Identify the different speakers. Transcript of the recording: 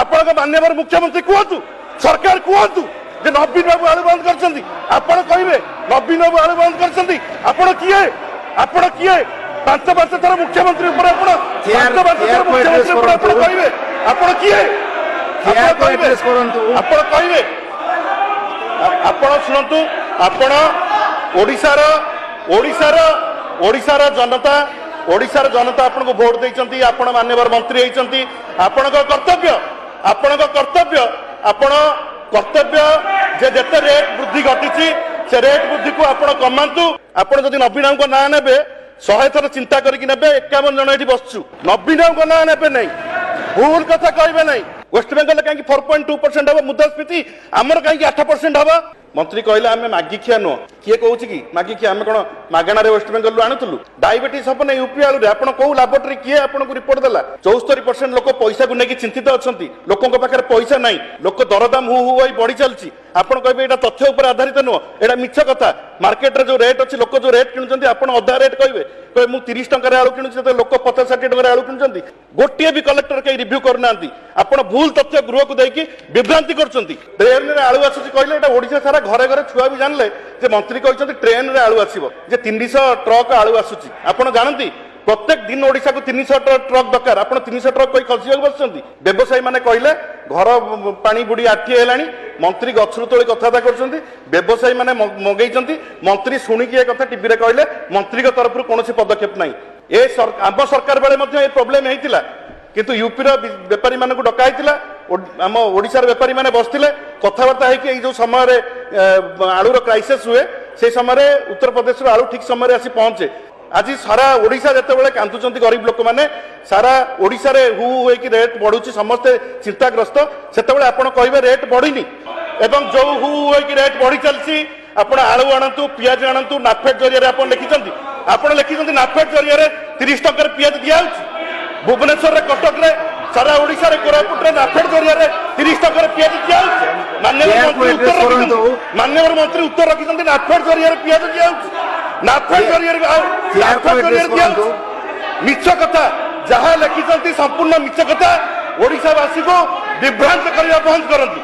Speaker 1: आपण मान्यवर मुख्यमंत्री कहतु सरकार कहतु जे नवीन बाबू आलू बंद कर आपण कहे नवीन बाबू आलू बंद कर आपण किए 5 थर मुख्यमंत्री कहे आपण किए आपण कहे आपण शुणु आपण ओडिशार जनता आपको भोट देती आपण मान्यवर मंत्री होती आपण कर्तव्य आपण कर्तव्य जे जिते रेट वृद्धि घटी से रेट वृद्धि को आपण कमातु आपण जदि नवीन को ना ने 100 थर चिंता करके 51 जन ये बसचु नवीन को ना ने नहीं भूल कथा कहे नहीं वेस्ट बेंगल कहीं 4.2% हम मुद्रास्फीति आमर कहीं 8% हम मंत्री कहले आम मागी खिया नुह किए कौन कि मागी खिया आम कौन मागणार वेस्ट बेंगल आणुलु डायबिटीज हम नहीं यूपी आलू आप लाबोरेटरी किए आपको रिपोर्ट देला 74% लोक पैसा को लेकिन चिंतित अच्छा लोकों पाखे पैसा नहीं लोक दरदाम हु हु बढ़ी चलती आपड़ कहे यहाँ तथ्य उपर आधारित नुह यहाँ मिछ कथा मार्केट जो रेट अच्छी लोक जो रेट किणुंट आपड़ अधा रेट कहे कहे मुझे 30 टकर आलू किणुची लोक 50-60 टकर आलू किणुंट गोटे भी कलेक्टर कहीं रिव्यू करना आपड़ भूल तथ्य गृह को देकी विभ्रांति ट्रेन में आलू आसूँ कहले ओडिशा सारा घरे घरे छुआ भी जानले जे मंत्री कहते ट्रेन में आलू आसो जे 300 ट्रक आलू आसूची आपड़ जानती प्रत्येक दिन ओडिशा को 300 ट्रक दरकार आप 300 ट्रक कहीं खसी बस व्यवसायी मैंने कहले घर पानी बुड़ी आठिए है मंत्री गछरू तोली कथबार्ता कर व्यवसायी मैंने मगई मंत्री शुणिकी कथा टीवी कहले मंत्री तरफ कौन पदक्षेप ना आम सरकार बेले प्रोब्लेम होता किंतु यूपीर बेपारी मानक डकाई आम ओडिशार बेपारी मैंने बसते कथबार्ता हो समय आलूर क्राइसिस हुए से समय उत्तर प्रदेश आलू ठीक समय आसी पहुंचे आज सारा ओडिशा जिते कांदुंट गरीब लोक मैंने सारा ओडिशा रे हु होइकी रेट बढ़ुची समस्ते चिंताग्रस्त सेतेबेले आपण कहबे रेट बढ़ीनी एवं जो हु होइकी रेट बढ़ी चलसी आपण आलू आणंतु पियाज आणंतु नाफेड जरिया आपण लिखिचंती आपण लिखिचंती नाफेड जरिया 30 टकर पियाज दिया भुवनेश्वर रे कटक रे सारा ओडिशा रे कोरापुट रे नाफेड जरिया 30 टकर पियाज दिया माननीय मंत्री उत्तर रखिचंती नाफेड जरिया पियाज दिया नाफेड जरिया मिछ कथा जहाँ लिखिं संपूर्ण मिछ कथा ओडिशावासी को विभ्रांत करने बंद करती।